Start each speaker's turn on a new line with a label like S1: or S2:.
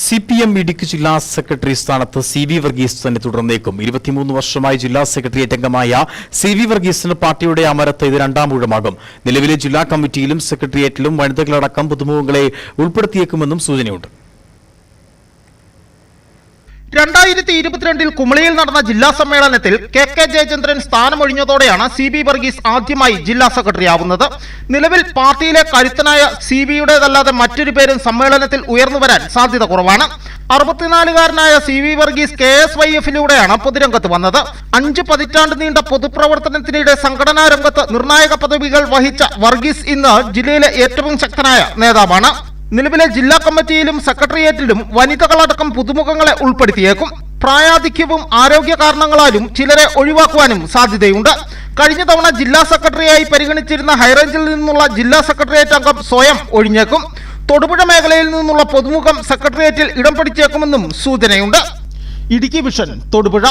S1: CPM Idukki ജില്ലാ secretary സ്ഥാനത്ത് CV Varghese തന്നെ തുടർന്നേക്കും. 23 വർഷമായി ജില്ലാ സെക്രട്ടേറിയറ്റ് അംഗമായ CV വർഗീസിന് പാർട്ടിയുടെ അമരത്ത് ഇത് രണ്ടാം ഊഴമാകും. നിലവിലെ ജില്ലാ കമ്മിറ്റിയിലും സെക്രട്ടേറിയറ്റിലും വനിതകളടക്കം പുതുമുഖങ്ങളെ ഉൾപ്പെടുത്തിയേക്കുമെന്നും സൂചനയുണ്ട്.
S2: 2022 കുമളിയിൽ നടന്ന ജില്ലാ സമ്മേളനത്തിൽ KK ജയചന്ദ്രൻ സ്ഥാനമൊഴിഞ്ഞതോടെയാണ് CB വർഗീസ് ആദ്യമായി ജില്ലാ സെക്രട്ടറി ആവുന്നത്. നിലവിൽ പാർട്ടിയിലെ കരുത്തനായ CBയുടേതല്ലാതെ മറ്റൊരു പേരും സമ്മേളനത്തിൽ ഉയർന്നുവരാൻ സാധ്യത കുറവാണ്. 64-കാരനായ CV വർഗീസ് KSYF-ലൂടെയാണ് പൊതുരംഗത്ത് വന്നത്. 5 പതിറ്റാണ്ട് നീണ്ട പൊതുപ്രവർത്തനത്തിനിടെ സംഘടനാ രംഗത്ത് നിർണായക പദവികൾ വഹിച്ച വർഗീസ് ഇന്ന് ജില്ലയിലെ ഏറ്റവും ശക്തനായ നേതാവാണ്. നിലവിലെ ജില്ലാ കമ്മിറ്റിയിലും സെക്രട്ടേറിയറ്റിലും വനിതകളടക്കം പുതുമുഖങ്ങളെ ഉൾപ്പെടുത്തിയേക്കും. പ്രായാധിക്യവും ആരോഗ്യ കാരണങ്ങളാലും ചിലരെ ഒഴിവാക്കുവാനും സാധ്യതയുണ്ട്. കഴിഞ്ഞ തവണ ജില്ലാ സെക്രട്ടറിയായി പരിഗണിച്ചിരുന്ന ഹൈറേഞ്ചിൽ നിന്നുള്ള ജില്ലാ സെക്രട്ടേറിയറ്റ് അംഗം സ്വയം ഒഴിഞ്ഞേക്കും. തൊടുപുഴ മേഖലയിൽ നിന്നുള്ള പൊതുമുഖം സെക്രട്ടേറിയറ്റിൽ ഇടം പിടിച്ചേക്കുമെന്നും സൂചനയുണ്ട്. ഇടുക്കി വിഷൻ, തൊടുപുഴ.